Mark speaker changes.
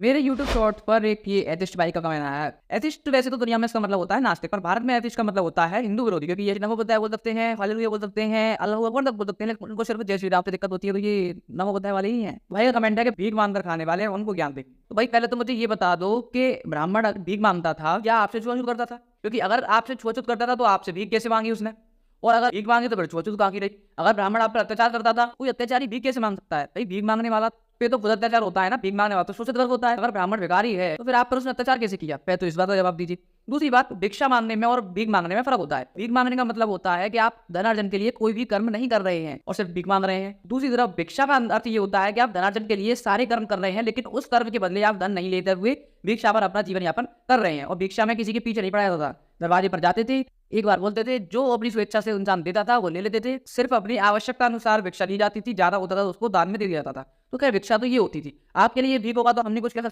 Speaker 1: मेरे YouTube short पर एक ये एथिस्ट भाई का कमेंट आया है। एथिस्ट वैसे तो दुनिया में इसका मतलब होता है नास्तिक, पर भारत में एथिस्ट का मतलब होता है हिंदू विरोधी। क्योंकि ये नमो बुद्धाय बोल सकते हैं, हालेलुया बोल सकते हैं, अल्लाहू अकबर तक बोल सकते हैं, लेकिन उनको सिर्फ जय श्री राम से दिक्कत होती है। तो ये नमो बुद्धाय वाले ही हैं। भाई का कमेंट है कि भीख मांगकर खाने वाले हैं, उनको ज्ञान दे। तो भाई पहले तो मुझे ये बता दो कि ब्राह्मण भीख मांगता था या आपसे छुआछूत करता था? क्योंकि अगर आपसे छुआछूत करता था तो आपसे भीख कैसे मांगी उसने? और अगर भीख मांगी तो फिर छुआछूत कहाँ की रही? अगर ब्राह्मण आप पर अत्याचार करता था, कोई अत्याचारी भीख कैसे मांग सकता है? भाई भीख मांगने वाला पे तो खुद अत्याचार होता है ना, भीख मांगने वाला तो शोषित वर्ग होता है। अगर ब्राह्मण भिखारी है तो फिर आप पर उसने अत्याचार कैसे किया? पहले तो इस बात का जवाब दीजिए। दूसरी बात, भिक्षा मांगने में और भीख मांगने में फर्क होता है। भीख मांगने का मतलब होता है कि आप धनार्जन के लिए कोई भी कर्म नहीं कर रहे हैं और सिर्फ भीख मांग रहे हैं। दूसरी तरफ भिक्षा का अर्थ ये होता है कि आप धनार्जन के लिए सारे कर्म कर रहे हैं, लेकिन उस कर्म के बदले आप धन नहीं लेते हुए भिक्षा पर अपना जीवन यापन कर रहे हैं। और भिक्षा में किसी के पीछे नहीं पड़ा जाता था, दरवाजे पर जाते थे, एक बार बोलते थे, जो अपनी स्वेच्छा से इंसान देता था वो ले लेते थे। सिर्फ अपनी आवश्यकता अनुसार भिक्षा ली जाती थी, ज्यादा होता था तो उसको दान में दे दिया जाता था। तो खैर भिक्षा तो ये होती थी। आपके लिए भीख होगा तो हमने कुछ कह सकते